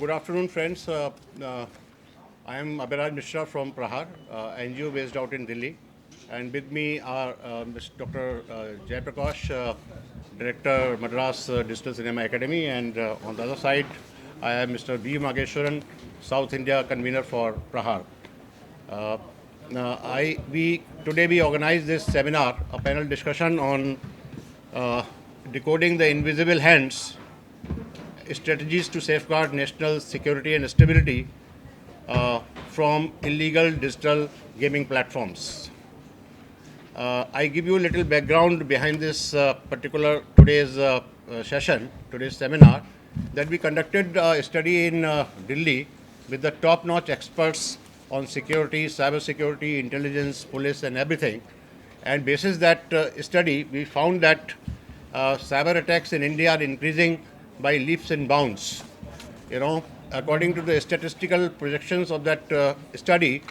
Good afternoon, friends. I am Abhiraj Mishra from Prahar, NGO based out in Delhi. And with me are Mr. Dr. Jay Prakash, Director, Madras Digital Cinema Academy. And on the other side, I am Mr. B. Mageshwaran, South India Convener for Prahar. Today we organized this seminar, a panel discussion on decoding the invisible hands, strategies to safeguard national security and stability from illegal digital gaming platforms. I give you a little background behind this particular today's session, today's seminar, that we conducted a study in Delhi with the top-notch experts on security, cyber security, intelligence, police, and everything. And basis that study, we found that cyber attacks in India are increasing by leaps and bounds. According to the statistical projections of that study,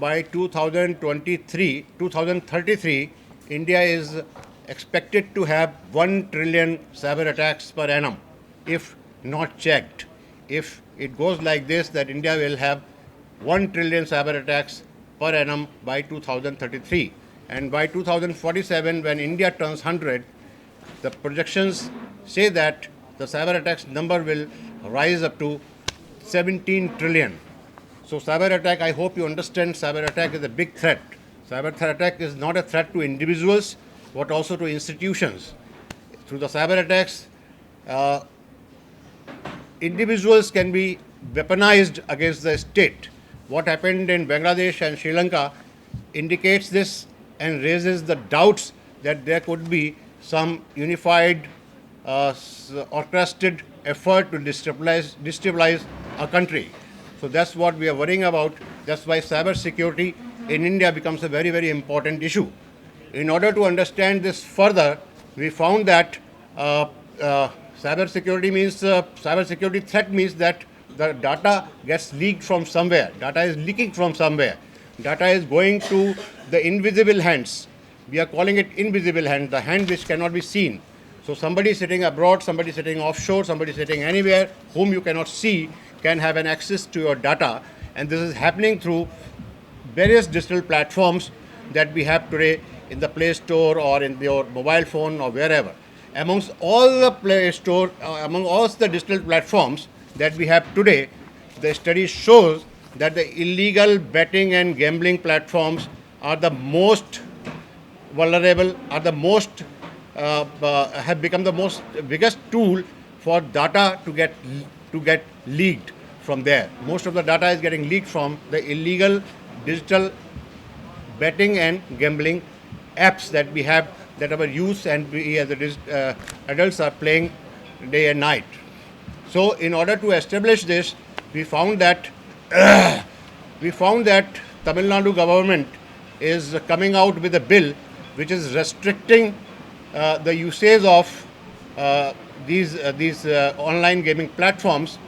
by 2033, India is expected to have 1 trillion cyber attacks per annum, if not checked. If it goes like this, that India will have 1 trillion cyber attacks per annum by 2033. And by 2047, when India turns 100, the projections say that the cyber attacks number will rise up to 17 trillion. So cyber attack, I hope you understand, cyber attack is a big threat. Cyber attack is not a threat to individuals, but also to institutions. Through the cyber attacks, individuals can be weaponized against the state. What happened in Bangladesh and Sri Lanka indicates this and raises the doubts that there could be some unified, orchestrated effort to destabilize a country. So that's what we are worrying about. That's why cyber security in India becomes a very, very important issue. In order to understand this further, we found that cyber security threat means that the data gets leaked from somewhere. Data is leaking from somewhere. Data is going to the invisible hands. We are calling it invisible hand, the hand which cannot be seen. So somebody sitting abroad, somebody sitting offshore, somebody sitting anywhere whom you cannot see can have an access to your data. And this is happening through various digital platforms that we have today in the Play Store or in your mobile phone or wherever. Amongst all the Play Store, among all the digital platforms that we have today, the study shows that the illegal betting and gambling platforms are the most vulnerable, are the most have become the most biggest tool for data to get leaked from there. Most of the data is getting leaked from the illegal digital betting and gambling apps that we have, that our youth and we as adults are playing day and night. So in order to establish this, we found that Tamil Nadu government is coming out with a bill which is restricting the usage of these online gaming platforms,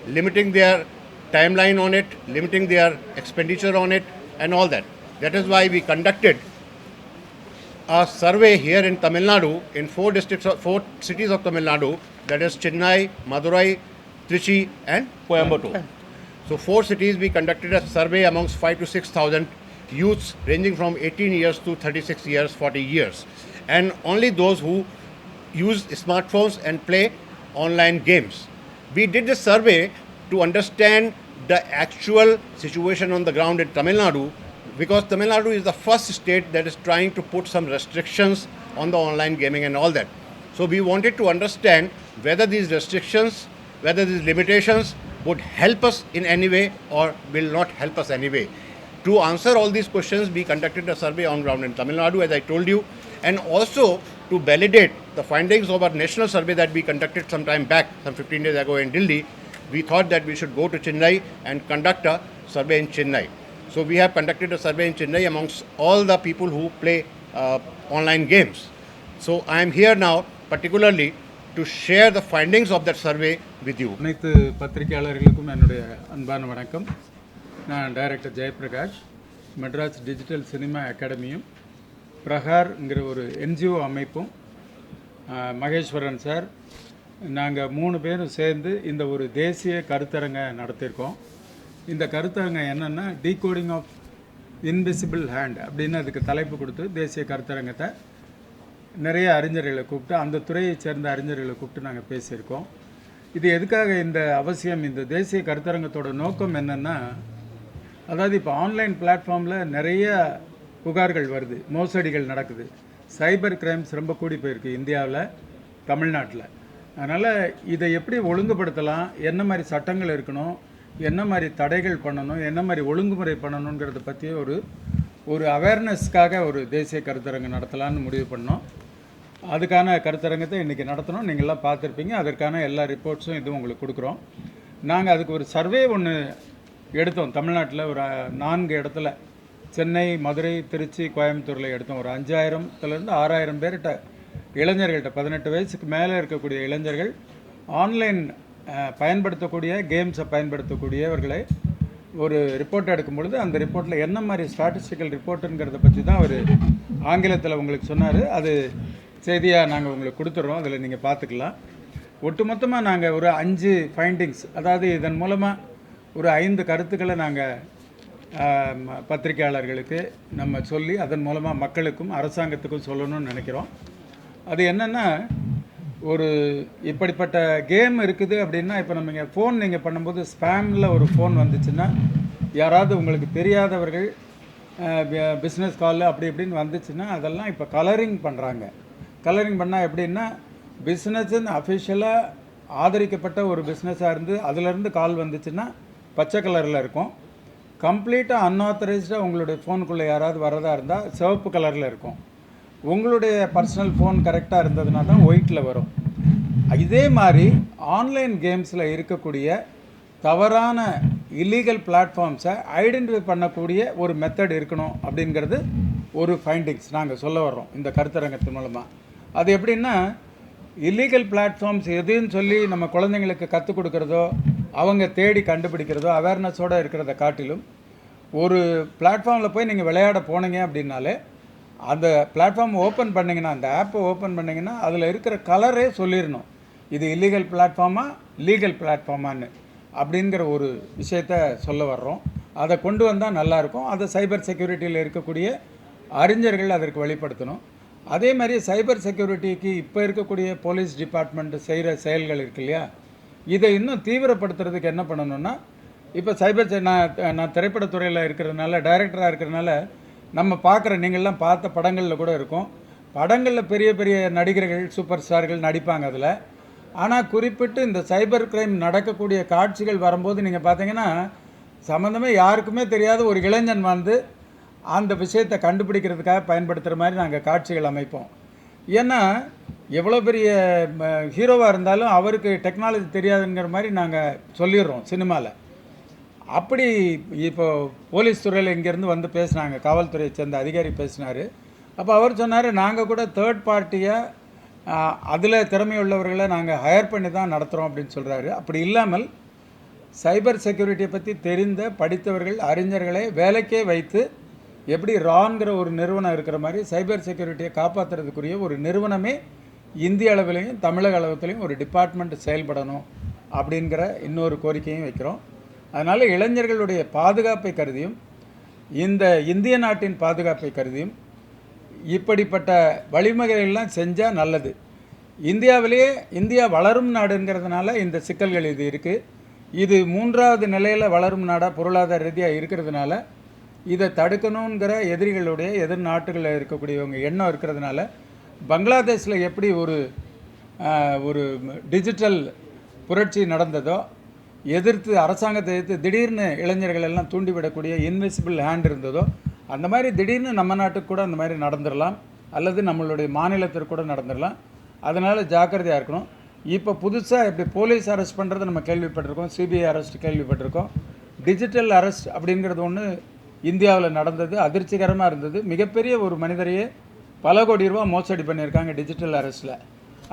limiting their timeline on it, limiting their expenditure on it, and all that. That is why we conducted a survey here in Tamil Nadu, in 4 cities of Tamil Nadu, that is Chennai, Madurai, Trichy, and Coimbatore. So 4 cities we conducted a survey amongst 5,000 to 6,000 youths ranging from 18 years to 36 years, 40 years. And only those who use smartphones and play online games. We did this survey to understand the actual situation on the ground in Tamil Nadu, because Tamil Nadu is the first state that is trying to put some restrictions on the online gaming and all that. So we wanted to understand whether these restrictions, whether these limitations would help us in any way or will not help us anyway. To answer all these questions, we conducted a survey on ground in Tamil Nadu, as I told you, and also to validate the findings of our national survey that we conducted some time back, some 15 days ago in Delhi. We thought that we should go to Chennai and conduct a survey in Chennai. So we have conducted a survey in Chennai amongst all the people who play online games. So I am here now particularly to share the findings of that survey with you. அனைத்து பத்திரிகையாளர்களுக்கும் என்னுடைய அன்பான வணக்கம். நான் director Jayaprakash, Madras digital cinema அகாடமியும் பிரகார்ங்கிற ஒரு NGO அமைப்பும் Maheswaran sir, நாங்கள் 3 பேரும் சேர்ந்து இந்த ஒரு தேசிய கருத்தரங்கை நடத்தியிருக்கோம். இந்த கருத்தரங்கை என்னென்னா டீகோடிங் ஆஃப் இன்விசிபிள் ஹேண்ட் அப்படின்னு அதுக்கு தலைப்பு கொடுத்து தேசிய கருத்தரங்கத்தை நிறைய அறிஞர்களை கூப்பிட்டு அந்த துறையைச் சேர்ந்த அறிஞர்களை கூப்பிட்டு நாங்கள் பேசியிருக்கோம். இது எதுக்காக இந்த அவசியம், இந்த தேசிய கருத்தரங்கத்தோட நோக்கம் என்னென்னா, அதாவது இப்போ ஆன்லைன் பிளாட்ஃபார்மில் நிறைய புகார்கள் வருது, மோசடிகள் நடக்குது, சைபர் கிரைம்ஸ் ரொம்ப கூடி போயிருக்கு இந்தியாவில், தமிழ்நாட்டில். அதனால் இதை எப்படி ஒழுங்குபடுத்தலாம், என்ன மாதிரி சட்டங்கள் இருக்கணும், என்ன மாதிரி தடைகள் பண்ணணும், என்ன மாதிரி ஒழுங்குமுறை பண்ணணுங்கிறத பற்றி ஒரு அவேர்னஸ்க்காக ஒரு தேசிய கருத்தரங்கு நடத்தலான்னு முடிவு பண்ணோம். அதுக்கான கருத்தரங்கத்தை இன்றைக்கி நடத்தணும். நீங்கள்லாம் பார்த்துருப்பீங்க. அதற்கான எல்லா ரிப்போர்ட்ஸும் இதுவும் உங்களுக்கு கொடுக்குறோம். நாங்கள் அதுக்கு ஒரு சர்வே ஒன்று எடுத்தோம். தமிழ்நாட்டில் ஒரு 4 இடத்துல, சென்னை, மதுரை, திருச்சி, கோயம்புத்தூரில் எடுத்தோம். ஒரு 5000லேருந்து 6000 பேர்கிட்ட, இளைஞர்கள்ட்ட 18 வயசுக்கு மேலே இருக்கக்கூடிய இளைஞர்கள் ஆன்லைன் பயன்படுத்தக்கூடிய கேம்ஸை பயன்படுத்தக்கூடியவர்களை ஒரு ரிப்போர்ட் எடுக்கும் பொழுது அந்த ரிப்போர்ட்டில் என்ன மாதிரி ஸ்டாட்டிஸ்டிக்கல் ரிப்போர்ட்டுங்கிறத பற்றி தான் அவர் ஆங்கிலத்தில் உங்களுக்கு சொன்னார். அது செய்தியாக நாங்கள் உங்களுக்கு கொடுத்துட்றோம், அதில் நீங்கள் பார்த்துக்கலாம். ஒட்டுமொத்தமாக நாங்கள் ஒரு 5 ஃபைண்டிங்ஸ், அதாவது இதன் மூலமாக ஒரு 5 கருத்துக்களை நாங்கள் பத்திரிகையாளர்களுக்கு நம்ம சொல்லி அதன் மூலமாக மக்களுக்கும் அரசாங்கத்துக்கும் சொல்லணும்னு நினைக்கிறோம். அது என்னென்னா, ஒரு இப்படிப்பட்ட கேம் இருக்குது அப்படின்னா, இப்போ நம்ம ஃபோன் நீங்கள் பண்ணும்போது ஸ்பேமில் ஒரு ஃபோன் வந்துச்சுன்னா, யாராவது உங்களுக்கு தெரியாதவர்கள் பிஸ்னஸ் கால் அப்படி இப்படின்னு வந்துச்சுன்னா, அதெல்லாம் இப்போ கலரிங் பண்ணுறாங்க. கலரிங் பண்ணால் எப்படின்னா, பிஸ்னஸ்ன்னு அஃபிஷியலாக ஆதரிக்கப்பட்ட ஒரு பிஸ்னஸாக இருந்து அதிலேருந்து கால் வந்துச்சுன்னா பச்சை கலரில் இருக்கும். கம்ப்ளீட்டாக அன்ஆத்தரைஸ்டாக உங்களுடைய ஃபோனுக்குள்ளே யாராவது வரதா இருந்தால் சிவப்பு கலரில் இருக்கும். உங்களுடைய பர்சனல் ஃபோன் கரெக்டாக இருந்ததுனா தான் ஒயிட்டில் வரும். இதே மாதிரி ஆன்லைன் கேம்ஸில் இருக்கக்கூடிய தவறான இல்லீகல் பிளாட்ஃபார்ம்ஸை ஐடென்டிஃபை பண்ணக்கூடிய ஒரு மெத்தட் இருக்கணும் அப்படிங்கிறது ஒரு ஃபைண்டிங்ஸ் நாங்கள் சொல்ல வர்றோம் இந்த கருத்தரங்கத்தின் மூலமாக. அது எப்படின்னா, இல்லீகல் பிளாட்ஃபார்ம்ஸ் எதுன்னு சொல்லி நம்ம குழந்தைங்களுக்கு கற்றுக் கொடுக்குறதோ, அவங்க தேடி கண்டுபிடிக்கிறதோ, அவேர்னஸோடு இருக்கிறத காட்டிலும், ஒரு பிளாட்ஃபார்மில் போய் நீங்கள் விளையாட போனீங்க அப்படின்னாலே அந்த பிளாட்ஃபார்ம் ஓப்பன் பண்ணிங்கன்னா, அந்த ஆப்பை ஓப்பன் பண்ணிங்கன்னா அதில் இருக்கிற கலரே சொல்லிடணும், இது இல்லீகல் பிளாட்ஃபார்மா லீகல் பிளாட்ஃபார்மான்னு அப்படிங்கிற ஒரு விஷயத்த சொல்ல வர்றோம். அதை கொண்டு வந்தால் நல்லாயிருக்கும். அதை சைபர் செக்யூரிட்டியில் இருக்கக்கூடிய அறிஞர்கள் அதற்கு வெளிப்படுத்தணும். அதே மாதிரி சைபர் செக்யூரிட்டிக்கு இப்போ இருக்கக்கூடிய போலீஸ் டிபார்ட்மெண்ட் செய்கிற செயல்கள் இருக்கு இல்லையா, இதை இன்னும் தீவிரப்படுத்துறதுக்கு என்ன பண்ணணும்னா, இப்போ சைபர் நான் திரைப்படத்துறையில் இருக்கிறதுனால, டைரக்டராக இருக்கிறதுனால, நம்ம பார்க்குற நீங்கள்லாம் பார்த்த படங்களில் கூட இருக்கும். படங்களில் பெரிய பெரிய நடிகர்கள், சூப்பர் ஸ்டார்கள் நடிப்பாங்க அதில். ஆனால் குறிப்பிட்டு இந்த சைபர் கிரைம் நடக்கக்கூடிய காட்சிகள் வரும்போது நீங்கள் பார்த்தீங்கன்னா, சம்மந்தமே யாருக்குமே தெரியாத ஒரு இளைஞன் வந்து அந்த விஷயத்தை கண்டுபிடிக்கிறதுக்காக பயன்படுத்துகிற மாதிரி நாங்கள் காட்சிகள் அமைப்போம். ஏன்னா எவ்வளோ பெரிய ஹீரோவாக இருந்தாலும் அவருக்கு டெக்னாலஜி தெரியாதுங்கிற மாதிரி நாங்கள் சொல்லிடுறோம் சினிமாவில். அப்படி இப்போ போலீஸ் துறையில் இங்கேருந்து வந்து பேசினாங்க, காவல்துறையை சேர்ந்த அதிகாரி பேசினார். அப்போ அவர் சொன்னார், நாங்கள் கூட தேர்ட் பார்ட்டியாக அதில் திறமையுள்ளவர்களை நாங்கள் ஹையர் பண்ணி தான் நடத்துகிறோம் அப்படின்னு சொல்கிறாரு. அப்படி இல்லாமல் சைபர் செக்யூரிட்டியை பற்றி தெரிந்த படித்தவர்கள், அறிஞர்களை வேலைக்கே வைத்து, எப்படி ரான்கிற ஒரு நிறுவனம் இருக்கிற மாதிரி சைபர் செக்யூரிட்டியை காப்பாற்றுறதுக்குரிய ஒரு நிறுவனமே இந்திய அளவிலையும் தமிழக அளவுலையும் ஒரு டிபார்ட்மெண்ட் செயல்படணும் அப்படிங்கிற இன்னொரு கோரிக்கையும் வைக்கிறோம். அதனால் இளைஞர்களுடைய பாதுகாப்பை கருதியும், இந்த இந்திய நாட்டின் பாதுகாப்பை கருதியும் இப்படிப்பட்ட வழிமுறைகள்லாம் செஞ்சால் நல்லது. இந்தியா வளரும் நாடுங்கிறதுனால இந்த சிக்கல்கள் இது இருக்குது. இது 3வது நிலையில் வளரும் நாடாக பொருளாதார ரீதியாக இருக்கிறதுனால இதை தடுக்கணுங்கிற எதிர் நாட்டுகளில் இருக்கக்கூடியவங்க எண்ணம் இருக்கிறதுனால, பங்களாதேஷில் எப்படி ஒரு டிஜிட்டல் புரட்சி நடந்ததோ, அரசாங்கத்தை எதிர்த்து திடீர்னு இளைஞர்கள் எல்லாம் தூண்டிவிடக்கூடிய இன்விசிபிள் ஹேண்ட் இருந்ததோ, அந்த மாதிரி திடீர்னு நம்ம நாட்டுக்கு கூட அந்த மாதிரி நடந்துடலாம், அல்லது நம்மளுடைய மாநிலத்திற்கு கூட நடந்துடலாம். அதனால் ஜாக்கிரதையாக இருக்கணும். இப்போ புதுசாக இப்படி போலீஸ் அரெஸ்ட் பண்ணுறது நம்ம கேள்விப்பட்டிருக்கோம், சிபிஐ அரெஸ்ட் கேள்விப்பட்டிருக்கோம். டிஜிட்டல் அரெஸ்ட் அப்படிங்கிறது ஒன்று இந்தியாவில் நடந்தது, அதிர்ச்சிகரமாக இருந்தது. மிகப்பெரிய ஒரு மனிதரையே பல கோடி ரூபா மோசடி பண்ணியிருக்காங்க டிஜிட்டல் அரெஸ்ட்டில்.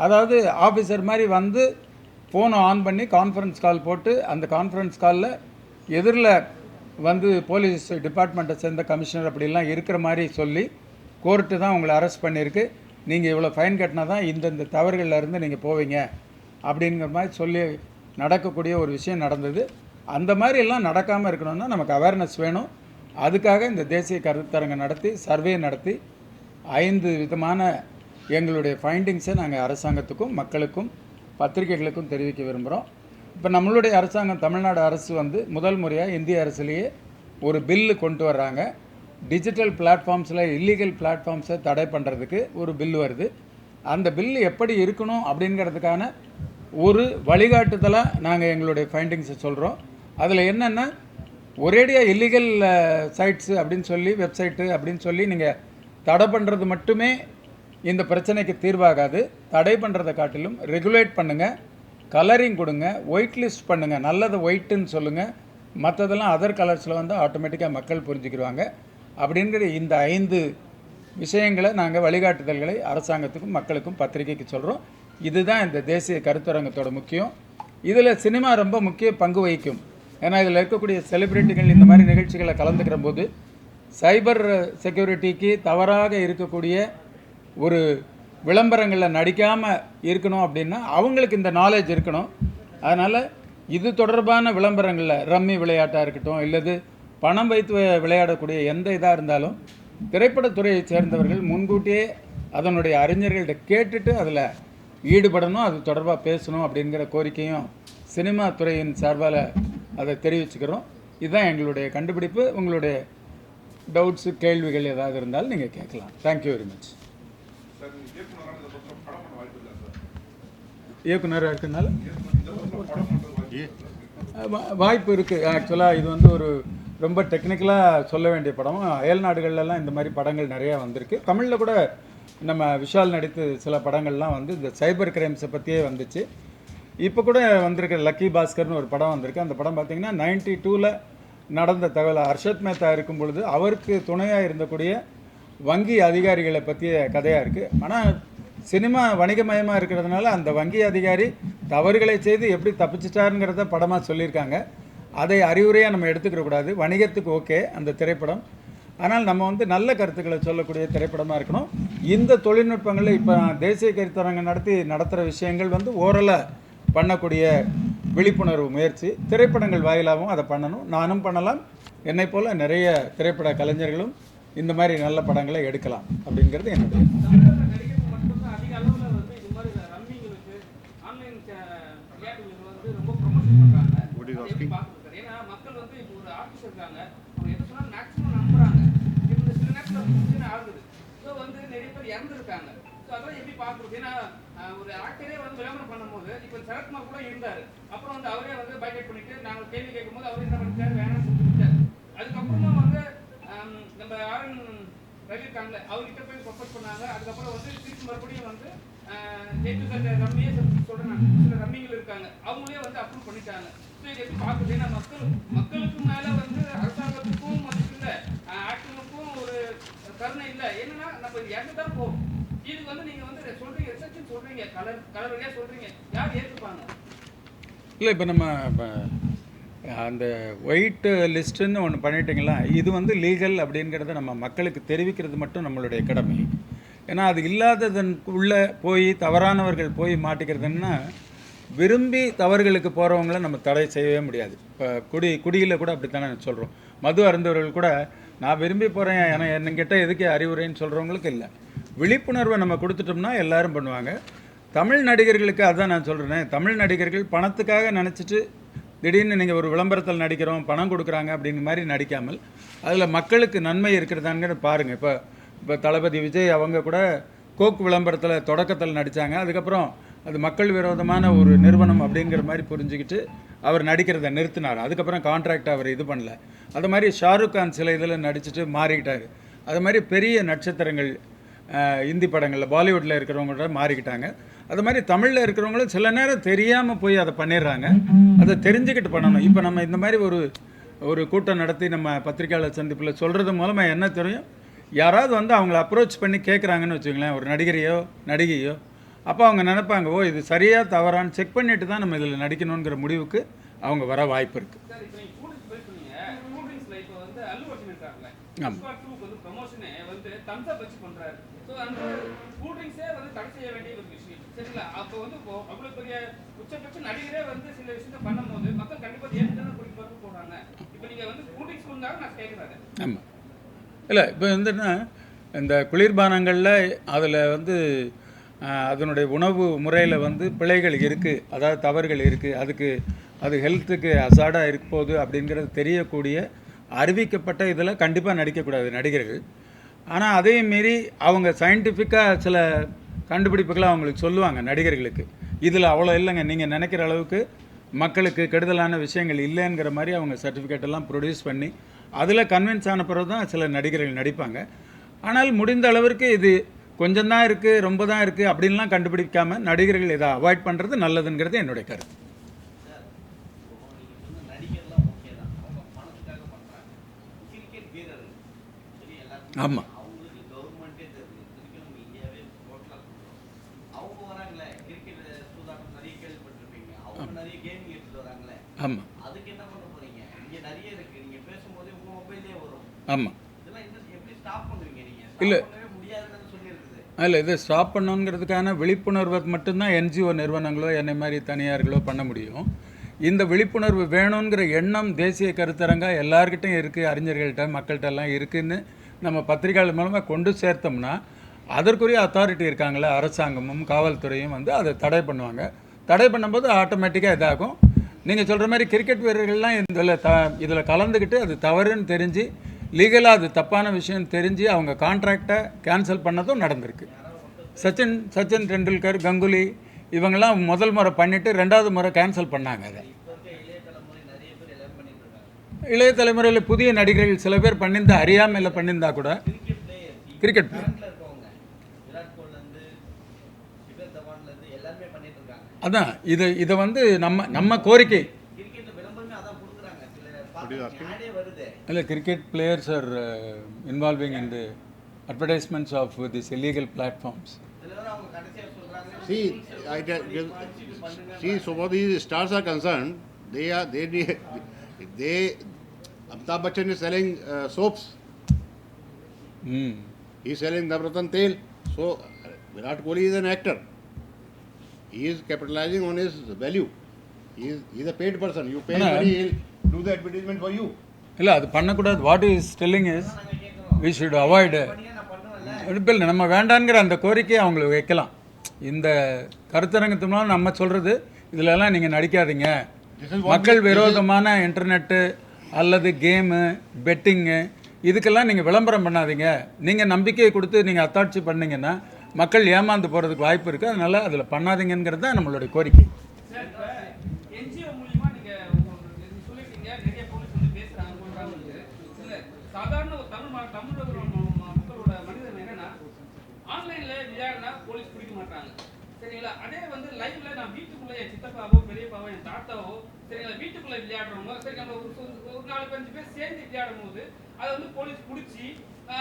அதாவது ஆஃபீஸர் மாதிரி வந்து ஃபோனை ஆன் பண்ணி கான்ஃபரன்ஸ் கால் போட்டு, அந்த கான்ஃபரன்ஸ் காலில் எதிரில் வந்து போலீஸ் டிபார்ட்மெண்ட்டை சேர்ந்த கமிஷனர் அப்படிலாம் இருக்கிற மாதிரி சொல்லி, கோர்ட்டு தான் உங்களை அரெஸ்ட் பண்ணியிருக்கு, நீங்கள் இவ்வளோ ஃபைன் கட்டினா தான் இந்தந்த தவறுகளில் இருந்து நீங்கள் போவீங்க அப்படிங்கிற மாதிரி சொல்லி நடக்கக்கூடிய ஒரு விஷயம் நடந்தது. அந்த மாதிரி எல்லாம் நடக்காமல் இருக்கணும்னா நமக்கு அவேர்னஸ் வேணும். அதுக்காக இந்த தேசிய கருத்தரங்கை நடத்தி சர்வே நடத்தி 5 விதமான எங்களுடைய ஃபைண்டிங்ஸை நாங்கள் அரசாங்கத்துக்கும் மக்களுக்கும் பத்திரிகைகளுக்கும் தெரிவிக்க விரும்புகிறோம். இப்போ நம்மளுடைய அரசாங்கம் தமிழ்நாடு அரசு வந்து முதல் முறையாக இந்திய அரசுலேயே ஒரு பில்லு கொண்டு வர்றாங்க. டிஜிட்டல் பிளாட்ஃபார்ம்ஸில் இல்லீகல் பிளாட்ஃபார்ம்ஸை தடை பண்ணுறதுக்கு ஒரு பில்லு வருது. அந்த பில்லு எப்படி இருக்கணும் அப்படிங்கிறதுக்கான ஒரு வழிகாட்டுதலாக நாங்கள் எங்களுடைய ஃபைண்டிங்ஸை சொல்கிறோம். அதில் என்னென்னா ஒரேடியாக இல்லீகல் சைட்ஸு அப்படின்னு சொல்லி வெப்சைட்டு அப்படின்னு சொல்லி நீங்கள் தடை பண்ணுறது மட்டுமே இந்த பிரச்சனைக்கு தீர்வாகாது. தடை பண்ணுறதை காட்டிலும் ரெகுலேட் பண்ணுங்கள், கலரிங் கொடுங்க, ஒயிட் லிஸ்ட் பண்ணுங்கள், நல்லதை ஒயிட்டுன்னு சொல்லுங்கள், மற்றதெல்லாம் அதர் கலர்ஸில் வந்து ஆட்டோமேட்டிக்காக மக்கள் புரிஞ்சுக்கிடுவாங்க. அப்படிங்கிற இந்த 5 விஷயங்களை நாங்கள் வழிகாட்டுதல்களை அரசாங்கத்துக்கும் மக்களுக்கும் பத்திரிகைக்கு சொல்கிறோம். இதுதான் இந்த தேசிய கருத்தரங்கத்தோட முக்கியம். இதில் சினிமா ரொம்ப முக்கிய பங்கு வகிக்கும். ஏன்னா இதில் இருக்கக்கூடிய செலிப்ரிட்டிகள் இந்த மாதிரி நிகழ்ச்சிகளை கலந்துக்கிற போது சைபர் செக்யூரிட்டிக்கு தவறாக இருக்கக்கூடிய ஒரு விளம்பரங்களில் நடிக்காமல் இருக்கணும் அப்படின்னா அவங்களுக்கு இந்த நாலேஜ் இருக்கணும். அதனால் இது தொடர்பான விளம்பரங்களில் ரம்மி விளையாட்டாக இருக்கட்டும், இல்லது பணம் வைத்து விளையாடக்கூடிய எந்த இதாக இருந்தாலும் திரைப்படத்துறையை சேர்ந்தவர்கள் முன்கூட்டியே அதனுடைய அறிஞர்கள்ட்ட கேட்டுட்டு அதில் ஈடுபடணும், அது தொடர்பாக பேசணும் அப்படிங்கிற கோரிக்கையும் சினிமா துறையின் சார்பால் அதை தெரிவிச்சுக்கிறோம். இதுதான் எங்களுடைய கண்டுபிடிப்பு. உங்களுடைய டவுட்ஸு கேள்விகள் ஏதாவது இருந்தாலும் நீங்கள் கேட்கலாம். Thank you very much. இயக்குனராக இருக்கனால வாய்ப்பு இருக்குது. ஆக்சுவலாக இது வந்து ஒரு ரொம்ப டெக்னிக்கலாக சொல்ல வேண்டிய படம். அயல் நாடுகள்லாம் இந்த மாதிரி படங்கள் நிறையா வந்திருக்கு. தமிழில் கூட நம்ம விஷால் நடித்து சில படங்கள்லாம் வந்து இந்த சைபர் கிரைம்ஸை பற்றியே வந்துச்சு. இப்போ கூட வந்திருக்க லக்கி பாஸ்கர்னு ஒரு படம் வந்திருக்கு. அந்த படம் பார்த்திங்கன்னா 92ல் நடந்த தகவல். ஹர்ஷத் மேத்தா இருக்கும் பொழுது அவருக்கு துணையாக இருந்தக்கூடிய வங்கி அதிகாரிகளை பற்றிய கதையாக இருக்குது. ஆனால் சினிமா வணிகமயமாக இருக்கிறதுனால அந்த வங்கி அதிகாரி தவறுகளை செய்து எப்படி தப்பிச்சிட்டாருங்கிறத படமாக சொல்லியிருக்காங்க. அதை அறிவுரையாக நம்ம எடுத்துக்கிறக்கூடாது. வணிகத்துக்கு ஓகே அந்த திரைப்படம், ஆனால் நம்ம வந்து நல்ல கருத்துக்களை சொல்லக்கூடிய திரைப்படமாக இருக்கணும். இந்த தொழில்நுட்பங்களில் இப்போ தேசிய கருத்தரங்கம் நடத்துகிற விஷயங்கள் வந்து ஓரலாக பண்ணக்கூடிய விழிப்புணர்வு முயற்சி திரைப்படங்கள் வாயிலாகவும் அதை பண்ணணும். நானும் பண்ணலாம், என்னை போல் நிறைய திரைப்பட கலைஞர்களும் இந்த மாதிரி நல்ல படங்களை எடுக்கலாம் அப்படிங்கிறது என்னுடைய. ஒரு ஆக்டரே வந்து விளம்பரம் பண்ணும்போது இப்போ சரத்குமார் கூட இருந்தாரு. அப்புறம் வந்து அவரே வந்து பைக்கெட் பண்ணிட்டு நாங்கள் கேள்வி கேட்கும்போது அவர் என்ன பண்ணிட்டாரு, வேணாம்னு சொல்லிட்டாரு. அதுக்கப்புறமா வந்து நம்ம ஆரன் ரவி இருக்காங்களே அவர்கிட்ட போய் ப்ரொபோஸ் பண்ணாங்க. அதுக்கப்புறம் வந்து திருப்பி மறுபடியும் வந்து ரம்மியே சொல்றேன், சில ரம்மிகள் இருக்காங்க, அவங்களே வந்து அப்ரூவ் பண்ணிட்டாங்க. ஸோ இதை எப்படி பார்க்குறது? ஏன்னா மக்களுக்கு மேலே வந்து அரசாங்கத்துக்கும் மதிப்பு இல்லை, ஆக்டருக்கும் ஒரு கருணை இல்லை. என்னன்னா நம்ம இறந்து தான் போகும். இதுக்கு வந்து நீங்கள் வந்து சொல்கிறீங்க, ரிசர்ச்னு சொல்கிறீங்க, கலர் வழியாக சொல்கிறீங்க, யார் ஏற்றுப்பாங்க? இல்லை, இப்போ நம்ம அந்த ஒயிட் லிஸ்ட்டுன்னு ஒன்று பண்ணிட்டீங்களா, இது வந்து லீகல் அப்படிங்கிறத நம்ம மக்களுக்கு தெரிவிக்கிறது மட்டும் நம்மளுடைய கடமை. ஏன்னா அது இல்லாததன் உள்ளே போய் தவறானவர்கள் போய் மாட்டிக்கிறதுன்னா விரும்பி தவறுகளுக்கு போகிறவங்கள நம்ம தடை செய்யவே முடியாது. இப்போ குடியில் கூட அப்படித்தானே சொல்கிறோம். மது அருந்தவர்கள் கூட நான் விரும்பி போகிறேன், ஏன்னா என்கிட்ட எதுக்கு அறிவுரைன்னு சொல்கிறவங்களுக்கு இல்லை. விழிப்புணர்வை நம்ம கொடுத்துட்டோம்னா எல்லாரும் பண்ணுவாங்க. தமிழ் நடிகர்களுக்கு அதுதான் நான் சொல்கிறேன். தமிழ் நடிகர்கள் பணத்துக்காக நினச்சிட்டு திடீர்னு நீங்கள் ஒரு விளம்பரத்தில் நடிக்கிறோம், பணம் கொடுக்குறாங்க அப்படிங்கிற மாதிரி நடிக்காமல் அதில் மக்களுக்கு நன்மை இருக்கிறதாங்கிறத பாருங்கள். இப்போ தளபதி விஜய் அவங்க கூட கோக் விளம்பரத்தில் தொடக்கத்தில் நடித்தாங்க. அதுக்கப்புறம் அது மக்கள் விரோதமான ஒரு நிறுவனம் அப்படிங்கிற மாதிரி புரிஞ்சுக்கிட்டு அவர் நடிக்கிறத நிறுத்தினார். அதுக்கப்புறம் கான்ட்ராக்ட் அவர் இது பண்ணல. அது மாதிரி ஷாருக் கான் சில இதில் நடிச்சுட்டு மாறிக்கிட்டார். அது மாதிரி பெரிய நட்சத்திரங்கள் இந்தி படங்களில் பாலிவுட்டில் இருக்கிறவங்களோட மாறிக்கிட்டாங்க. அது மாதிரி தமிழில் இருக்கிறவங்களும் சில நேரம் தெரியாமல் போய் அதை பண்ணிடுறாங்க. அதை தெரிஞ்சுக்கிட்டு பண்ணணும். இப்போ நம்ம இந்த மாதிரி ஒரு கூட்டம் நடத்தி நம்ம பத்திரிக்கையாளர் சந்திப்பில் சொல்கிறது மூலமாக என்ன தெரியும், யாராவது வந்து அவங்கள அப்ரோச் பண்ணி கேட்குறாங்கன்னு வச்சுங்களேன், ஒரு நடிகையோ, அப்போ அவங்க நினைப்பாங்க, ஓ இது சரியாக தவறான்னு செக் பண்ணிட்டு தான் நம்ம இதில் நடிக்கணுங்கிற முடிவுக்கு அவங்க வர வாய்ப்பு இருக்குது. ப்ரொமோஷன்ஸ்ல இப்போ வந்து அல்லு அர்ஜுன் இருக்காருல்ல, ஆமா. புஷ்பா 2க்கு வந்து ப்ரொமோஷனே வந்து தம்ஸ் அப் வச்சு பண்றாரு. ஸோ அந்த கூல் ட்ரிங்க்ஸே வந்து தடை செய்ய வேண்டிய ஒரு விஷயம். சரிங்களா? அப்போ வந்து அவ்வளோ பெரிய உச்சபட்ச நடிகரே வந்து சில விஷயத்தை பண்ணும்போது மக்கள் கண்டிப்பா ஏன்னு குடிக்க போறாங்க. இப்போ நீங்க வந்து கூல் ட்ரிங்க்ஸ் கொடுத்தாலும் நான் கேட்குறாரு. ஆமாம். இல்லை இப்போ வந்துன்னா இந்த குளிர்பானங்களில் அதில் வந்து அதனுடைய உணவு முறையில் வந்து பிழைகள் இருக்குது, அதாவது தவறுகள் இருக்குது, அதுக்கு அது ஹெல்த்துக்கு அசாடாக இருக்க போகுது அப்படிங்கிறது தெரியக்கூடிய அறிவிக்கப்பட்ட இதில் கண்டிப்பாக நடிக்கக்கூடாது நடிகர்கள். ஆனால் அதையும் மீறி அவங்க சயின்டிஃபிக்காக சில கண்டுபிடிப்புகளை அவங்களுக்கு சொல்லுவாங்க நடிகர்களுக்கு. இதில் அவ்வளோ இல்லைங்க, நீங்கள் நினைக்கிற அளவுக்கு மக்களுக்கு கெடுதலான விஷயங்கள் இல்லைங்கிற மாதிரி அவங்க சர்டிஃபிகேட் எல்லாம் ப்ரொடியூஸ் பண்ணி அதில் கன்வின்ஸ் ஆன பிறகு தான் சில நடிகர்கள் நடிப்பாங்க. ஆனால் முடிந்த அளவிற்கு இது கொஞ்சம் தான் இருக்குது, ரொம்ப தான் இருக்குது அப்படின்லாம் கண்டுபிடிக்காமல் நடிகர்கள் இதை அவாய்ட் பண்ணுறது நல்லதுங்கிறது என்னுடைய கருத்து. ஆமாம். ஆமாம். ஆமாம். இல்லை இல்லை, இதை ஸ்டாப் பண்ணணுங்கிறதுக்கான விழிப்புணர்வை மட்டும்தான் என்ஜிஓ நிறுவனங்களோ என்னை மாதிரி தனியார்களோ பண்ண முடியும். இந்த விழிப்புணர்வு வேணுங்கிற எண்ணம் தேசிய கருத்தரங்கா எல்லார்கிட்டையும் இருக்குது, அறிஞர்கள்ட்ட மக்கள்கிட்ட எல்லாம் இருக்குதுன்னு நம்ம பத்திரிகைகள் மூலமாக கொண்டு சேர்த்தோம்னா அதற்குரிய அத்தாரிட்டி இருக்காங்களே, அரசாங்கமும் காவல்துறையும் வந்து அதை தடை பண்ணுவாங்க. தடை பண்ணும்போது ஆட்டோமேட்டிக்காக இதாகும். நீங்கள் சொல்கிற மாதிரி கிரிக்கெட் வீரர்கள்லாம் இதில் கலந்துக்கிட்டு அது தவறுன்னு தெரிஞ்சு லீகலாக அது தப்பான விஷயம் தெரிஞ்சு அவங்க கான்ட்ராக்டை கேன்சல் பண்ணதும் நடந்திருக்கு. சச்சின் டெண்டுல்கர், கங்குலி இவங்கெல்லாம் முதல் முறை பண்ணிவிட்டு ரெண்டாவது முறை கேன்சல் பண்ணாங்க. அதை இளைய தலைமுறையில் புதிய நடிகர்கள் சில பேர் பண்ணியிருந்தா அறியாமையில் பண்ணியிருந்தா கூட கிரிக்கெட் அதான் இதை வந்து நம்ம கோரிக்கை இல்லை. Cricket players R involving in the advertisements of these illegal platforms. See, so far these stars are concerned, they Amitabh Bachchan is selling soaps. He is selling Navratan Tel. So Virat Kohli is an actor. He is capitalizing on his value. He is a paid person. You pay money, he will do the advertisement for you. இல்லை, அது பண்ணக்கூடாது. What is telling is we should avoid. இப்போ இல்லை, நம்ம வேண்டாங்கிற அந்த கோரிக்கையை அவங்களுக்கு வைக்கலாம். இந்த கருத்தரங்கத்து மூலம் நம்ம சொல்கிறது இதிலெல்லாம் நீங்கள் நடிக்காதீங்க, மக்கள் விரோதமான இன்டர்நெட்டு அல்லது கேமு, பெட்டிங்கு இதுக்கெல்லாம் நீங்கள் விளம்பரம் பண்ணாதீங்க. நீங்கள் நம்பிக்கையை கொடுத்து நீங்கள் அத்தாட்சி பண்ணிங்கன்னா மக்கள் ஏமாந்து போகிறதுக்கு வாய்ப்பு இருக்குது. அதனால் அதில் பண்ணாதீங்கிறது தான் நம்மளுடைய கோரிக்கை. சாதாரண ஒரு தமிழோட மக்களோட மனிதன் என்னன்னா ஆன்லைன்ல விளையாடினா போலீஸ் பிடிக்க மாட்டாங்க. சரிங்களா? அதே வந்து லைவ்ல நான் வீட்டுக்குள்ள என் சித்தப்பாவோ பெரியப்பாவோ என் தாத்தாவோ சரிங்களா வீட்டுக்குள்ள விளையாடுறவங்க சரி நம்ம ஒரு 4-5 பேர் சேர்ந்து விளையாடும் போது அதை வந்து போலீஸ் பிடிச்சி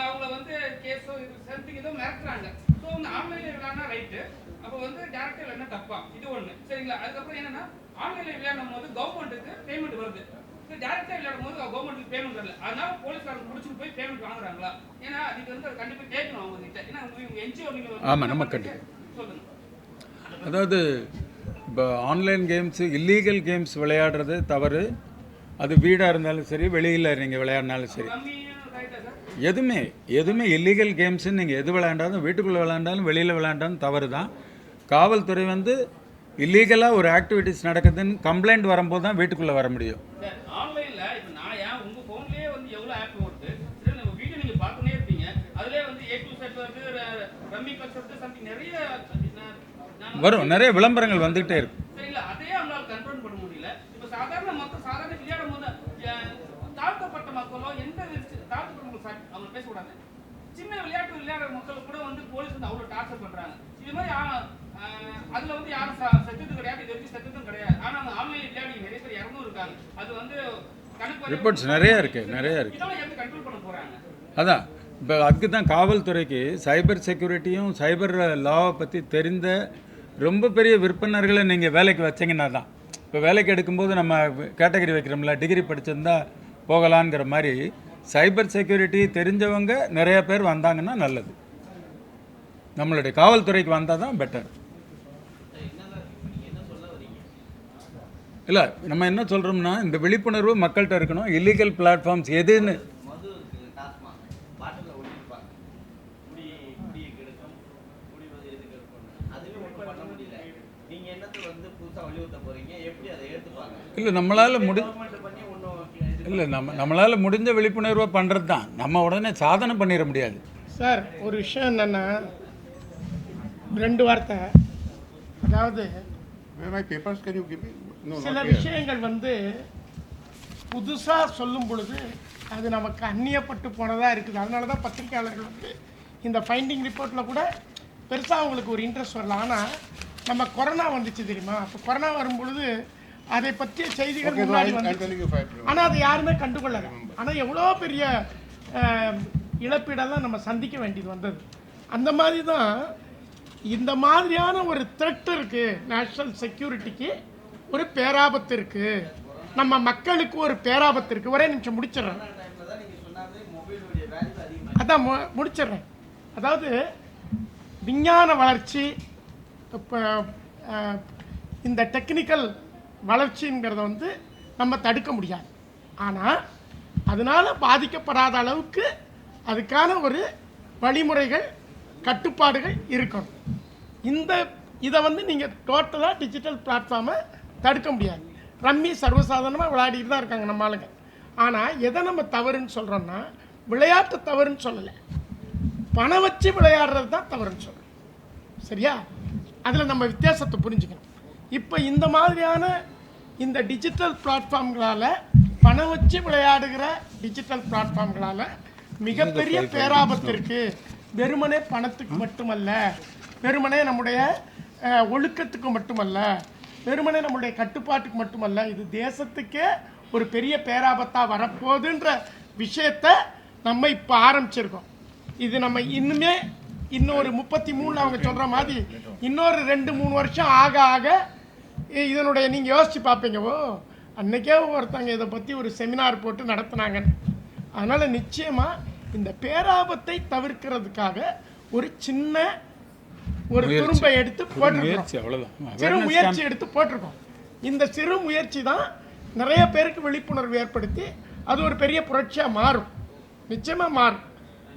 அவங்கள வந்து கேஸோ இது சம்திங் ஏதோ மிரட்டுறாங்க. ஸோ வந்து ஆன்லைன்ல விளையாடினா ரைட்டு, அப்போ வந்து டேரக்டா விளையாடினா தப்பா, இது ஒன்று. சரிங்களா? அதுக்கப்புறம் என்னன்னா ஆன்லைன்ல விளையாடும் போது கவர்மெண்ட்டுக்கு பேமெண்ட் வருது, டேரக்டா விளையாடும் போது கவர்மெண்ட்டுக்கு பேமெண்ட் வரல. அதனால போலீஸ்காரங்க முடிச்சுட்டு போய் பேமெண்ட் வாங்குறாங்களா? ஏன்னா அதுக்கு வந்து கண்டிப்பாக கேட்கணும் அவங்க கிட்ட. ஏன்னா உங்க என்ஜிஓ நீங்க ஆமாம், நம்ம கண்டிப்பாக சொல்லுங்க. அதாவது இப்போ ஆன்லைன் கேம்ஸு, இல்லீகல் கேம்ஸ் விளையாடுறது தவறு. அது வீடாக இருந்தாலும் சரி, வெளியில் நீங்கள் விளையாடினாலும் சரி, எதுவுமே இல்லீகல் கேம்ஸுன்னு நீங்கள் எது விளையாண்டாலும், வீட்டுக்குள்ளே விளையாண்டாலும் வெளியில் விளையாண்டாலும் தவறு தான். காவல்துறை வந்து இல்லீகலாக ஒரு ஆக்டிவிட்டிஸ் நடக்குதுன்னு கம்ப்ளைண்ட் வரும்போது தான் வீட்டுக்குள்ளே வர முடியும். ஆன்லைன்ல இப்போ நான் ஏன் உங்க ஃபோன்லயே வந்து எவ்வளோ ஆப் வருது, சரி நம்ம வீடியோ நீங்கள் பார்த்துனே இருப்பீங்க, அதுலேயே வந்து A to Z வந்து ரம்மி கல்ச்சர் வந்து சம்திங் நிறைய வரும், நிறைய விளம்பரங்கள் வந்துகிட்டே இருக்கும். சரிங்களா? அதையே அவங்களால கண்ட்ரோல் பண்ண முடியல. இப்போ சாதாரண மக்கள் சாதாரண விளையாடும் போது தாழ்த்தப்பட்ட மக்களோ எந்த தாழ்த்தப்பட்ட அவங்க பேசக்கூடாது, சின்ன விளையாட்டு விளையாடுற மக்கள் கூட வந்து போலீஸ் வந்து அவ்வளோ டார்ச்சர் பண்ணுறாங்க. இது மாதிரி அதுல வந்து யாரும் செத்துது கிடையாது, இது வரைக்கும் செத்துதும் கிடையாது. ஆனால் அந்த ஆன்லைன் விளையாடி நிறைய பேர் இறந்தும் இருக்காங்க. அது வந்து கணக்கு ரிப்போர்ட்ஸ் நிறைய இருக்கு. இதெல்லாம் எப்படி கண்ட்ரோல் பண்ண போறாங்க? அதான் இப்போ அதுக்கு தான் காவல்துறைக்கு சைபர் செக்யூரிட்டியும் சைபர் லாவை பற்றி தெரிந்த ரொம்ப பெரிய விற்பனர்களை நீங்கள் வேலைக்கு வச்சிங்கன்னா தான். இப்போ வேலைக்கு எடுக்கும்போது நம்ம கேட்டகரி வைக்கிறோம்ல, டிகிரி படிச்சிருந்தா போகலாங்கிற மாதிரி சைபர் செக்யூரிட்டி தெரிஞ்சவங்க நிறைய பேர் வந்தாங்கன்னா நல்லது. நம்மளுடைய காவல்துறைக்கு வந்தால் தான் பெட்டர். இல்லை, நம்ம என்ன சொல்கிறோம்னா இந்த விழிப்புணர்வு மக்கள்கிட்ட இருக்கணும். இல்லீகல் பிளாட்ஃபார்ம்ஸ் எதுன்னு இல்லை நம்மளால் முடிஞ்ச விழிப்புணர்வை பண்ணுறது தான். நம்ம உடனே சாதனை பண்ணிட முடியாது சார். ஒரு விஷயம் என்னென்னா, 2 வார்த்தை, அதாவது சில விஷயங்கள் புதுசாக சொல்லும் பொழுது அது நமக்கு அந்நியப்பட்டு போனதாக இருக்குது. அதனால தான் பத்திரிகையாளர்கள் இந்த ஃபைண்டிங் ரிப்போர்ட்டில் கூட பெருசாக அவங்களுக்கு ஒரு இன்ட்ரெஸ்ட் வரல. ஆனால் நம்ம கொரோனா வந்துச்சு தெரியுமா, அப்போ கொரோனா வரும்பொழுது அதை பற்றிய செய்திகள் முன்னாடி வந்து, ஆனால் அதை யாருமே கண்டுகொள்ளலை. ஆனால் எவ்வளோ பெரிய இழப்பீடெல்லாம் நம்ம சந்திக்க வேண்டியது வந்தது. அந்த மாதிரி தான் இந்த மாதிரியான ஒரு த்ரெட் இருக்குது. நேஷ்னல் செக்யூரிட்டிக்கு ஒரு பேராபத்து இருக்குது, நம்ம மக்களுக்கு ஒரு பேராபத்து இருக்குது. ஒரே நிமிஷம் முடிச்சிடுறேன், அதான் முடிச்சிடுறேன். அதாவது விஞ்ஞான வளர்ச்சி, இப்போ இந்த டெக்னிக்கல் வளர்ச்சிங்கிறத நம்ம தடுக்க முடியாது. ஆனால் அதனால் பாதிக்கப்படாத அளவுக்கு அதுக்கான ஒரு வழிமுறைகள், கட்டுப்பாடுகள் இருக்கணும். இதை நீங்கள் டோட்டலாக டிஜிட்டல் பிளாட்ஃபார்மை தடுக்க முடியாது. ரம்மி சர்வசாதாரணமாக விளையாடிட்டு தான் இருக்காங்க நம்ம ஆளுங்க. ஆனால் எதை நம்ம தவறுன்னு சொல்கிறோம்னா, விளையாட்டு தவறுன்னு சொல்லலை, பணம் வச்சு விளையாடுறது தான் தவறுன்னு சொல்கிறோம். சரியா? அதில் நம்ம வித்தியாசத்தை புரிஞ்சுக்கணும். இப்போ இந்த மாதிரியான இந்த டிஜிட்டல் பிளாட்ஃபார்ம்களால், பணம் வச்சு விளையாடுகிற டிஜிட்டல் பிளாட்ஃபார்ம்களால் மிகப்பெரிய பேராபத்து இருக்குது. வெறுமனே பணத்துக்கு மட்டுமல்ல, வெறுமனே நம்முடைய ஒழுக்கத்துக்கு மட்டுமல்ல, வெறுமனே நம்முடைய கட்டுப்பாட்டுக்கு மட்டுமல்ல, இது தேசத்துக்கே ஒரு பெரிய பேராபத்தாக வரப்போகுதுன்ற விஷயத்தை நம்ம இப்போ ஆரம்பிச்சிருக்கோம். இது நம்ம இன்னொரு 33 அவங்க சொல்கிற மாதிரி இன்னொரு 2-3 வருஷம் ஆக ஆக இதனுடைய நீங்கள் யோசித்து பார்ப்பீங்க, ஓ அன்றைக்கே ஒருத்தங்க இதை பற்றி ஒரு செமினார் போட்டு நடத்துனாங்கன்னு. அதனால் நிச்சயமாக இந்த பேராபத்தை தவிர்க்கிறதுக்காக ஒரு சின்ன துரும்பை எடுத்து போட்டிருக்கோம், சிறு முயற்சி எடுத்து போட்டிருக்கோம். இந்த சிறு முயற்சி தான் நிறைய பேருக்கு விழிப்புணர்வு ஏற்படுத்தி அது ஒரு பெரிய புரட்சியாக மாறும், நிச்சயமாக மாறும்.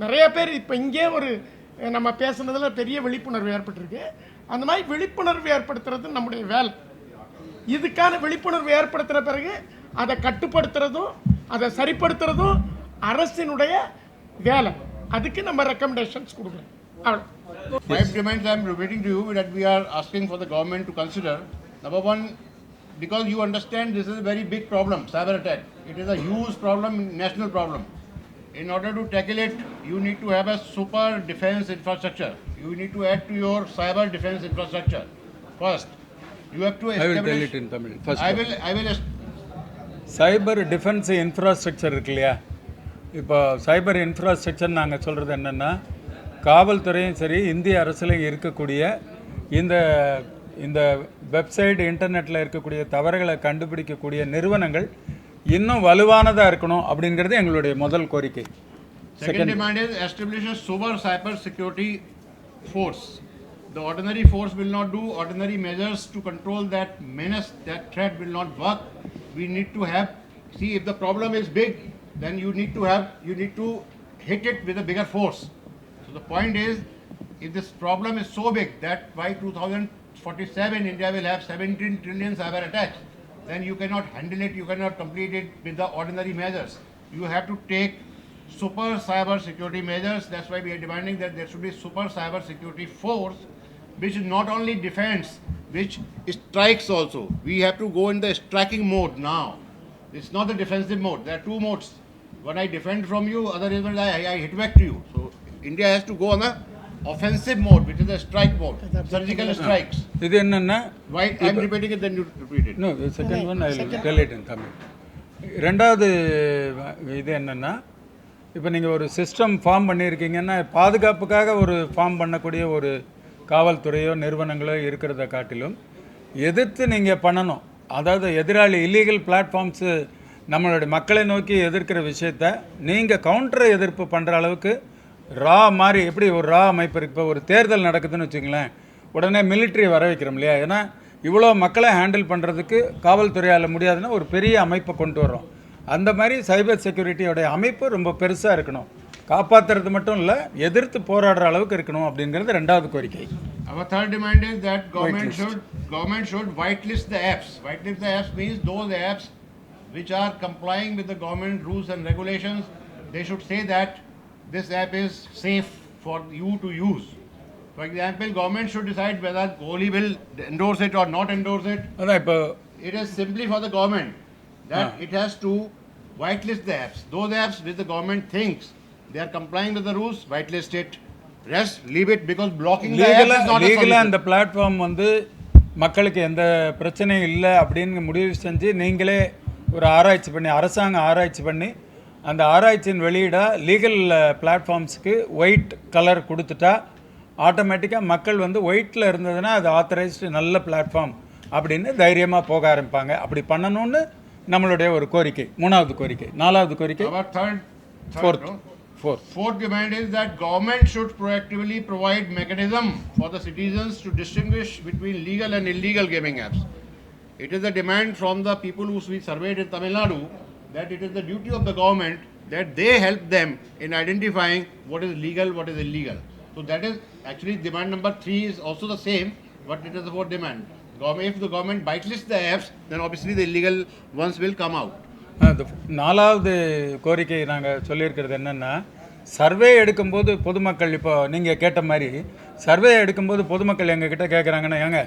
நிறைய பேர் இப்போ இங்கே நம்ம பேசுனதில் பெரிய விழிப்புணர்வு ஏற்பட்டிருக்கு. அந்த மாதிரி விழிப்புணர்வு ஏற்படுத்துறது நம்முடைய வேலை. இதுக்கான விழிப்புணர்வு ஏற்படுத்துகிற பிறகு அதை கட்டுப்படுத்துறதும் அதை சரிப்படுத்துறதும் அரசினுடைய வேலை. அதுக்கு நம்ம ரெக்கமெண்டேஷன்ஸ் கொடுக்குறோம். அவ்வளோ 5 demands I am repeating to you that we are asking for the government to consider. Number one, because you understand this is a very big problem, cyber attack. It is a huge problem, national problem. In order to tackle it, you need to have a super defense infrastructure. You need to add to your cyber defense infrastructure. First, you have to establish. I will tell it in Tamil. First, I will. Cyber defence infrastructure இருக்கு இல்லையா? இப்போ சைபர் infrastructure நாங்கள் சொல்கிறது என்னென்னா, காவல்துறையும் சரி, இந்திய அரசுலையும் இருக்கக்கூடிய இந்த வெப்சைட், இன்டர்நெட்டில் இருக்கக்கூடிய தவறுகளை கண்டுபிடிக்கக்கூடிய நிறுவனங்கள் இன்னும் வலுவானதாக இருக்கணும் அப்படிங்கிறது எங்களுடைய முதல் கோரிக்கை. Second demand is establish a super cyber security force. The ordinary force will not do ordinary measures to control that menace. That threat will not work. We need to have, see, if the problem is big, then you need to hit it with a bigger force. So the point is, if this problem is so big that by 2047 India will have 17 trillion cyber attacks, then you cannot handle it, you cannot complete it with the ordinary measures. You have to take super cyber security measures. That's why we are demanding that there should be super cyber security force, which not only defends, which strikes also. We have to go in the striking mode now. It's not the defensive mode. There are 2 modes. One, I defend from you, other is I hit back to you. So India has to go on the offensive mode, which is the strike mode, surgical strikes. இது என்னன்னா, why I am repeating it, then you repeat it. No, the second one I will tell it in Tamil. ரெண்டாவது இது என்னன்னா, இப்போ நீங்கள் ஒரு system form பண்ணியிருக்கீங்கன்னா, பாதுகாப்புக்காக ஒரு ஃபார்ம் பண்ணக்கூடிய ஒரு காவல்துறையோ நிறுவனங்களோ இருக்கிறத காட்டிலும் எதிர்த்து நீங்கள் பண்ணணும். அதாவது எதிராளி இல்லீகல் பிளாட்ஃபார்ம்ஸு நம்மளுடைய மக்களை நோக்கி எதிர்க்கிற விஷயத்த நீங்கள் கவுண்டர் எதிர்ப்பு பண்ணுற அளவுக்கு ரா மாதிரி எப்படி ஒரு ரா அமைப்பு இருக்கு. இப்போ ஒரு தேர்தல் நடக்குதுன்னு வச்சுங்களேன், உடனே மிலிட்ரி வர வைக்கிறோம் இல்லையா? ஏன்னா இவ்வளோ மக்களை ஹேண்டில் பண்ணுறதுக்கு காவல்துறையால் முடியாதுன்னா ஒரு பெரிய அமைப்பை கொண்டு வரோம். அந்த மாதிரி சைபர் செக்யூரிட்டியோடைய அமைப்பு ரொம்ப பெருசாக இருக்கணும். காப்பாற்றுறது மட்டும் இல்லை, எதிர்த்து போராடுற அளவுக்கு இருக்கணும் அப்படிங்கிறது ரெண்டாவது கோரிக்கை. Our third demand is that government should whitelist the apps. Whitelist the apps means those apps which are complying with the government rules and regulations. They should say that this app is safe for you to use. For example, government should decide whether Kohli will endorse it or not endorse it. அதான் இப்போ It is simply for the government that it has to whitelist the apps. Those apps which the government thinks they are complying with the rules, whitelist it. Rest, leave it, because blocking the apps is not a லீகலாக solution. அந்த platform வந்து மக்களுக்கு எந்த பிரச்சனையும் இல்லை அப்படின்னு முடிவு செஞ்சு நீங்களே ஒரு ஆராய்ச்சி பண்ணி, அரசாங்கம் ஆராய்ச்சி பண்ணி அந்த ஆராய்ச்சியின் வெளியீடாக லீகல் பிளாட்ஃபார்ம்ஸுக்கு ஒயிட் கலர் கொடுத்துட்டா ஆட்டோமேட்டிக்காக மக்கள் வந்து ஒயிட்டில் இருந்ததுன்னா அது ஆத்தரைஸ்டு நல்ல பிளாட்ஃபார்ம் அப்படின்னு தைரியமாக போக ஆரம்பிப்பாங்க. அப்படி பண்ணணும்னு நம்மளுடைய ஒரு கோரிக்கை. மூணாவது கோரிக்கை. நாலாவது கோரிக்கை. Our fourth demand is that government should proactively provide mechanism for the citizens to distinguish between legal and illegal gaming apps. It is a demand from the people who we surveyed in Tamil Nadu that it is the duty of the government that they help them in identifying what is legal, what is illegal. So that is actually demand number 3 is also the same, but it is the fourth demand. If the government whitelists the apps, then obviously the illegal ones will come out. நாலாவது கோரிக்கை நாங்கள் சொல்லியிருக்கிறது என்னென்னா, survey எடுக்கும்போது பொதுமக்கள் இப்போ நீங்கள் கேட்ட மாதிரி சர்வே எடுக்கும்போது பொதுமக்கள் எங்ககிட்ட கேட்குறாங்கன்னா, ஏங்க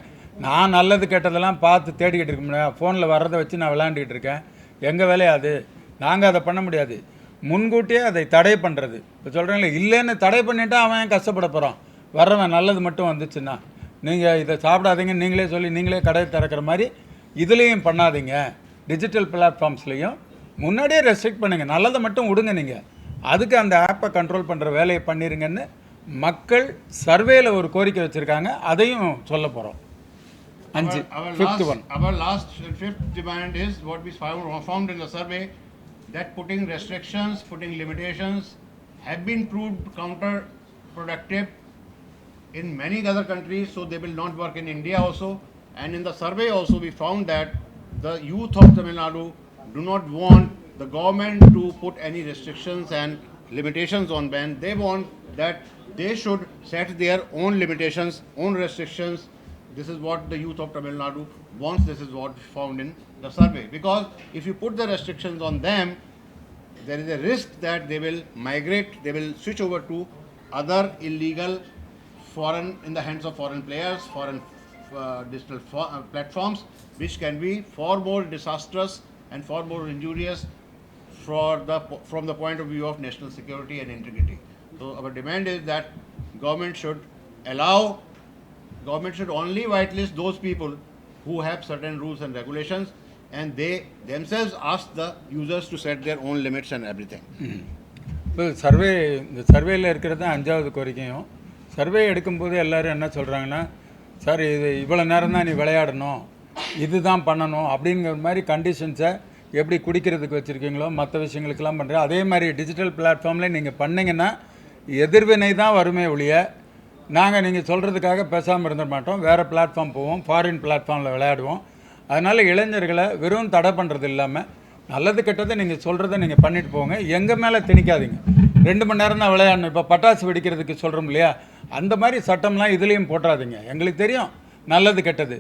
நான் நல்லது கேட்டதெல்லாம் பார்த்து தேடிக்கிட்டு இருக்க முடியாது, ஃபோனில் வர்றதை வச்சு நான் விளையாண்டுக்கிட்டு இருக்கேன், எங்கள் வேலையா அது, நாங்கள் அதை பண்ண முடியாது. முன்கூட்டியே அதை தடை பண்ணுறது. இப்போ சொல்கிறீங்களே, இல்லைன்னு தடை பண்ணிவிட்டா அவன் கஷ்டப்பட போகிறான். வர்றவன் நல்லது மட்டும் வந்துச்சுன்னா நீங்கள் இதை சாப்பிடாதீங்க நீங்களே சொல்லி நீங்களே கடை திறக்கிற மாதிரி இதுலேயும் பண்ணாதீங்க. டிஜிட்டல் பிளாட்ஃபார்ம்ஸ்லேயும் முன்னாடியே ரெஸ்ட்ரிக்ட் பண்ணுங்கள், நல்லதை மட்டும் விடுங்க. நீங்கள் அதுக்கு அந்த ஆப்பை கண்ட்ரோல் பண்ணுற வேலையை பண்ணிடுங்கன்னு மக்கள் சர்வேயில் ஒரு கோரிக்கை வச்சுருக்காங்க. அதையும் சொல்ல போகிறோம். Our last fifth demand is what we found in the survey, that putting restrictions, putting limitations have been proved counterproductive in many other countries, so they will not work in India also. And in the survey also we found that the youth of Tamil Nadu do not want the government to put any restrictions and limitations on ban. They want that they should set their own limitations, own restrictions. This is what the youth of Tamil Nadu wants. This is what we found in the survey. Because if you put the restrictions on them, there is a risk that they will migrate, they will switch over to other illegal foreign, in the hands of foreign players, foreign digital platforms, which can be far more disastrous and far more injurious from the point of view of national security and integrity. So our demand is that government should only whitelist those people who have certain rules and regulations, and they themselves ask the users to set their own limits and everything. இப்போ இந்த சர்வேயில் இருக்கிறது தான் அஞ்சாவது கோரிக்கையும். Survey எடுக்கும்போது எல்லோரும் என்ன சொல்கிறாங்கன்னா, சார் இது இவ்வளோ நேரம் தான் நீ விளையாடணும், இது தான் பண்ணணும் அப்படிங்கிற மாதிரி கண்டிஷன்ஸை எப்படி குடிக்கிறதுக்கு வச்சுருக்கீங்களோ மற்ற விஷயங்களுக்கெல்லாம் பண்ணுறேன். அதே மாதிரி டிஜிட்டல் பிளாட்ஃபார்மில் நீங்கள் பண்ணிங்கன்னா எதிர்வினை தான் வருமே ஒழிய நாங்கள் நீங்கள் சொல்கிறதுக்காக பேசாமல் இருந்துட மாட்டோம். வேறு பிளாட்ஃபார்ம் போவோம், ஃபாரின் பிளாட்ஃபார்மில் விளையாடுவோம். அதனால் இளைஞர்களை வெறும் தடை பண்ணுறது இல்லாமல் நல்லது கெட்டதை நீங்கள் சொல்கிறத நீங்கள் பண்ணிட்டு போங்க, எங்கள் மேலே திணிக்காதீங்க. 2 மணி நேரம் தான் விளையாடணும். இப்போ பட்டாசு வெடிக்கிறதுக்கு சொல்கிறோம் இல்லையா, அந்த மாதிரி சட்டம்லாம் இதுலேயும் போட்டாதீங்க. எங்களுக்கு தெரியும் நல்லது கெட்டது.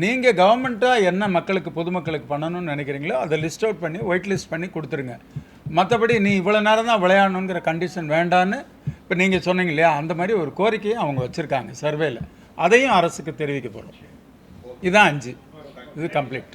நீங்கள் கவர்மெண்ட்டாக என்ன மக்களுக்கு பொதுமக்களுக்கு பண்ணணும்னு நினைக்கிறீங்களோ அதை லிஸ்ட் அவுட் பண்ணி ஒயிட் லிஸ்ட் பண்ணி கொடுத்துருங்க. மற்றபடி நீ இவ்வளோ நேரம் தான் விளையாடணுங்கிற கண்டிஷன் வேண்டான்னு இப்போ நீங்கள் சொன்னீங்க இல்லையா, அந்த மாதிரி ஒரு கோரிக்கையை அவங்க வச்சுருக்காங்க சர்வேயில். அதையும் அரசுக்கு தெரிவிக்க போகிறோம். இதுதான் 5. இது கம்ப்ளீட்.